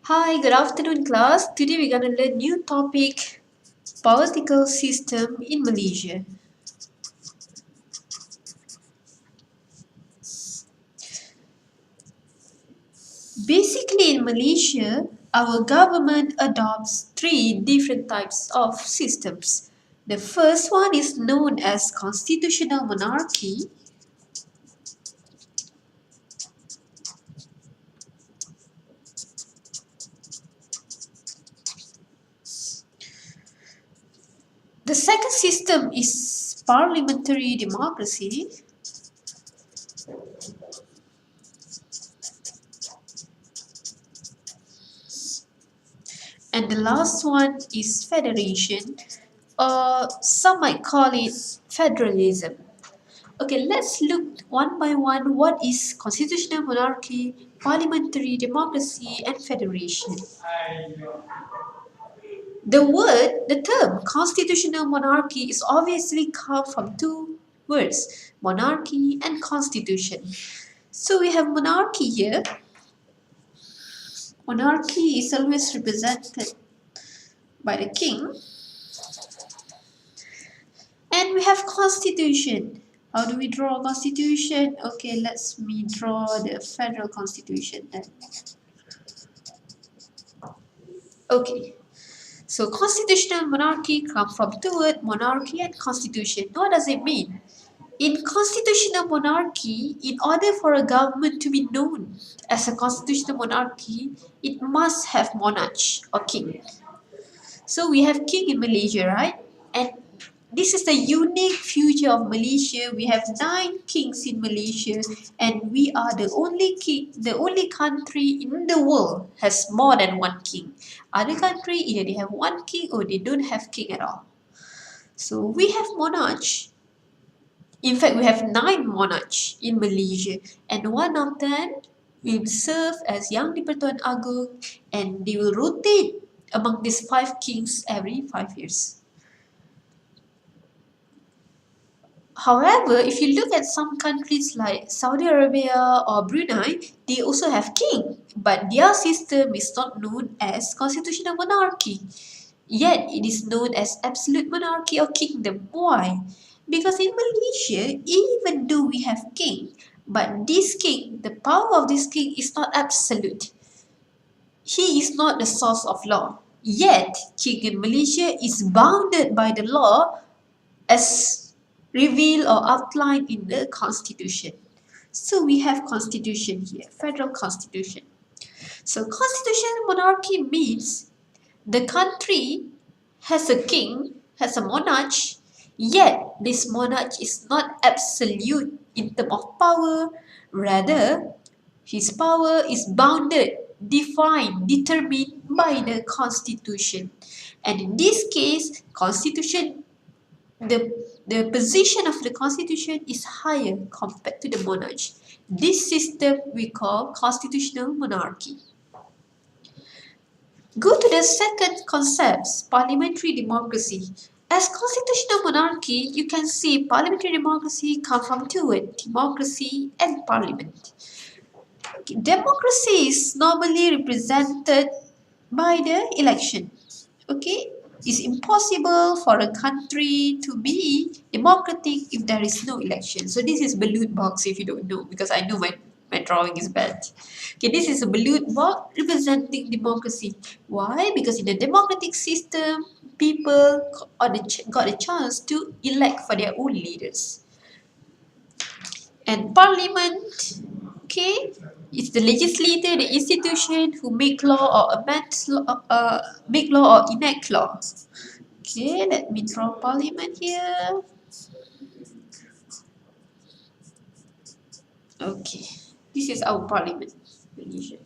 Hi, good afternoon class. Today we're going to learn new topic, political system in Malaysia. Basically in Malaysia, our government adopts three different types of systems. The first one is known as constitutional monarchy. The second system is parliamentary democracy. And the last one is federation, or some might call it federalism. Okay, let's look one by one what is constitutional monarchy, parliamentary democracy, and federation. The term constitutional monarchy is obviously come from two words, monarchy and constitution. So we have monarchy here. Monarchy is always represented by the king. And we have constitution. How do we draw a constitution? Okay, let's me draw the federal constitution then. Okay, so constitutional monarchy comes from two words, monarchy and constitution. What does it mean? In constitutional monarchy, in order for a government to be known as a constitutional monarchy, it must have monarch or king. So we have king in Malaysia, right? And this is the unique feature of Malaysia. We have 9 kings in Malaysia, and we are the only country in the world has more than one king. Other country either they have one king or they don't have king at all. So we have monarch. In fact, we have 9 monarchs in Malaysia, and one of them will serve as Yang di-Pertuan Agong, and they will rotate among these 5 kings every 5 years. However, if you look at some countries like Saudi Arabia or Brunei, they also have king, but their system is not known as constitutional monarchy. Yet it is known as absolute monarchy or kingdom. Why? Because in Malaysia, even though we have king, but this king, the power of this king is not absolute. He is not the source of law. Yet, king in Malaysia is bounded by the law as revealed or outlined in the constitution. So we have constitution here, federal constitution. So constitutional monarchy means the country has a king, has a monarch, yet this monarch is not absolute in terms of power, rather his power is bounded, defined, determined by the constitution. And in this case, constitution the position of the constitution is higher compared to the monarch. This system we call constitutional monarchy. Go to the second concept, parliamentary democracy. As constitutional monarchy, you can see parliamentary democracy come from two words, democracy and parliament. Democracy is normally represented by the election. Okay, it's impossible for a country to be democratic if there is no election. So this is ballot box if you don't know, because I know my drawing is bad. Okay, this is a ballot box representing democracy. Why? Because in a democratic system, people got a chance to elect for their own leaders. And parliament, okay, it's the legislator, the institution who make law or make law or enact law. Okay, let me draw parliament here. Okay, this is our parliament, Malaysia.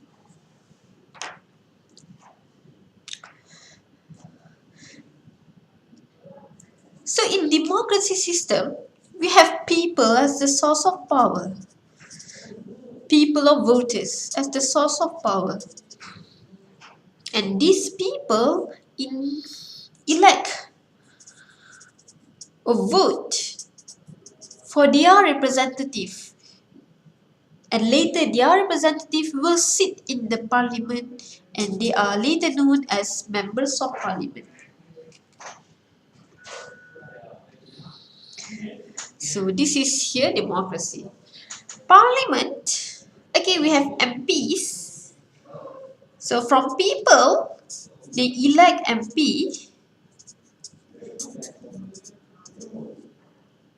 So in democracy system, we have people as the source of power. People or voters as the source of power. And these people elect or vote for their representative, and later their representative will sit in the parliament and they are later known as members of parliament. So this is here democracy. Parliament, okay, we have MPs. So from people, they elect MP,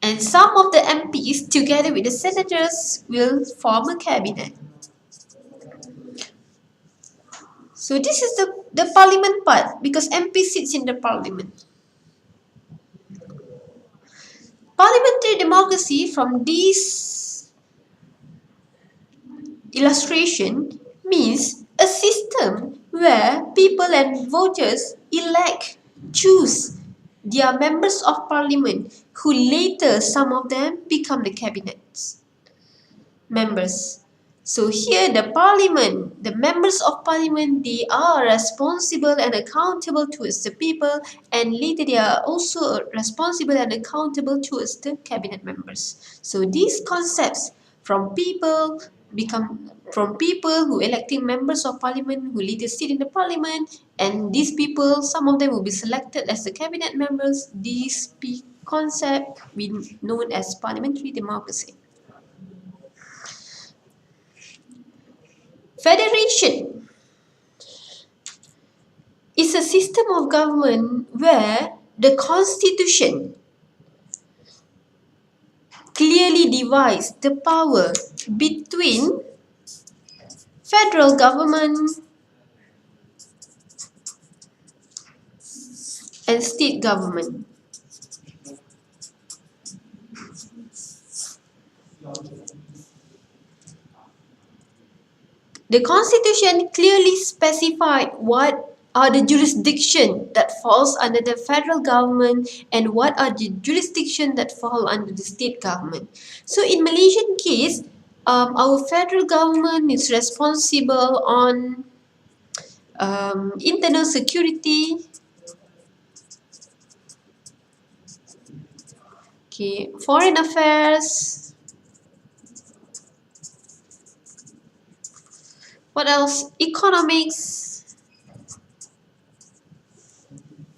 and some of the MPs together with the senators will form a cabinet. So this is the parliament part because MP sits in the parliament. Parliamentary democracy from this illustration means a system where people and voters elect, choose their members of parliament who later some of them become the cabinets members. So here the parliament, the members of parliament, they are responsible and accountable towards the people, and later they are also responsible and accountable towards the cabinet members. So these concepts from people from people who electing members of parliament who later sit in the parliament, and these people, some of them will be selected as the cabinet members. These concept be known as parliamentary democracy. Federation is a system of government where the constitution clearly divides the power between federal government and state government. The constitution clearly specified what are the jurisdiction that falls under the federal government and what are the jurisdiction that fall under the state government. So in Malaysian case, our federal government is responsible on internal security, okay, foreign affairs, what else? Economics,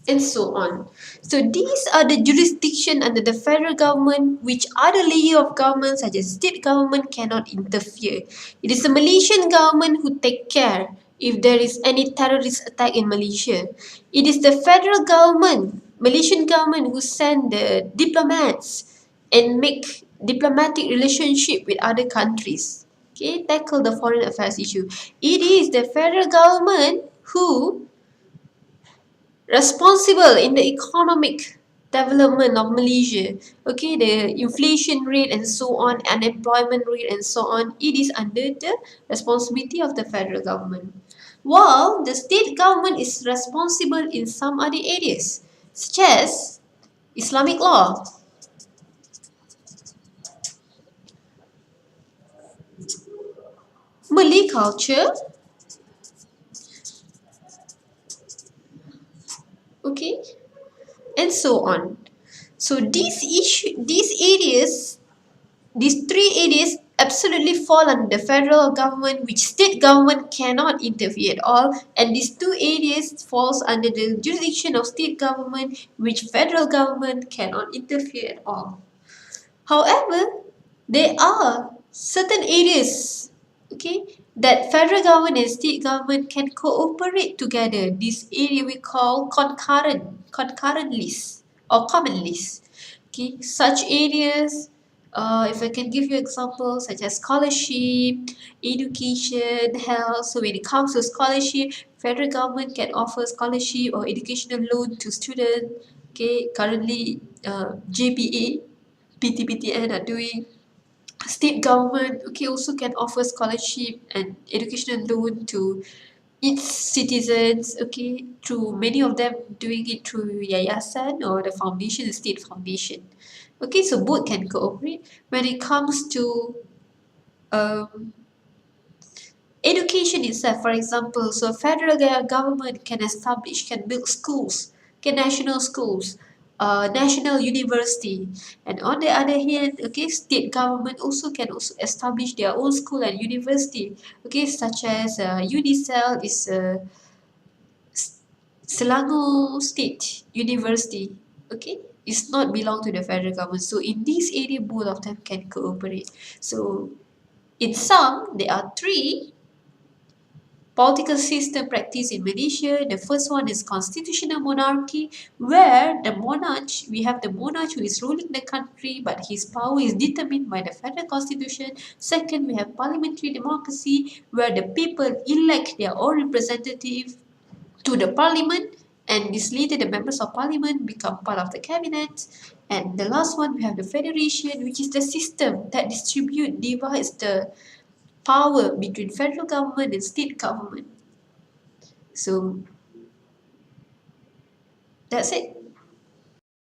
and so on. So these are the jurisdiction under the federal government which other layer of government such as state government cannot interfere. It is the Malaysian government who take care if there is any terrorist attack in Malaysia. It is the federal government, Malaysian government, who send the diplomats and make diplomatic relationship with other countries. Okay, tackle the foreign affairs issue. It is the federal government who responsible in the economic development of Malaysia. Okay, the inflation rate and so on, unemployment rate and so on, it is under the responsibility of the federal government. While the state government is responsible in some other areas, such as Islamic law, Malay culture, okay, and so on. So these three areas absolutely fall under the federal government, which state government cannot interfere at all, and these two areas falls under the jurisdiction of state government, which federal government cannot interfere at all. However, there are certain areas, okay, that federal government and state government can cooperate together. This area we call concurrent list or common list. Okay, such areas, if I can give you examples such as scholarship, education, health. So when it comes to scholarship, federal government can offer scholarship or educational loan to students. Okay, currently JPA, PTPTN are doing. State government, okay, also can offer scholarship and educational loan to its citizens, okay, through many of them doing it through yayasan or the foundation, the state foundation. Okay, so both can cooperate. When it comes to um, education itself, for example, so federal government can establish, can build schools, can national schools, national university. And on the other hand, okay, state government also can also establish their own school and university, okay, such as UNICEF is Selangor State University, okay, it's not belong to the federal government. So in this area, both of them can cooperate. So in sum, there are three political system practiced in Malaysia. The first one is constitutional monarchy, where we have the monarch who is ruling the country, but his power is determined by the federal constitution. Second, we have parliamentary democracy, where the people elect their own representative to the parliament, and this later the members of parliament become part of the cabinet. And the last one, we have the federation, which is the system that divides the power between federal government and state government. So that's it.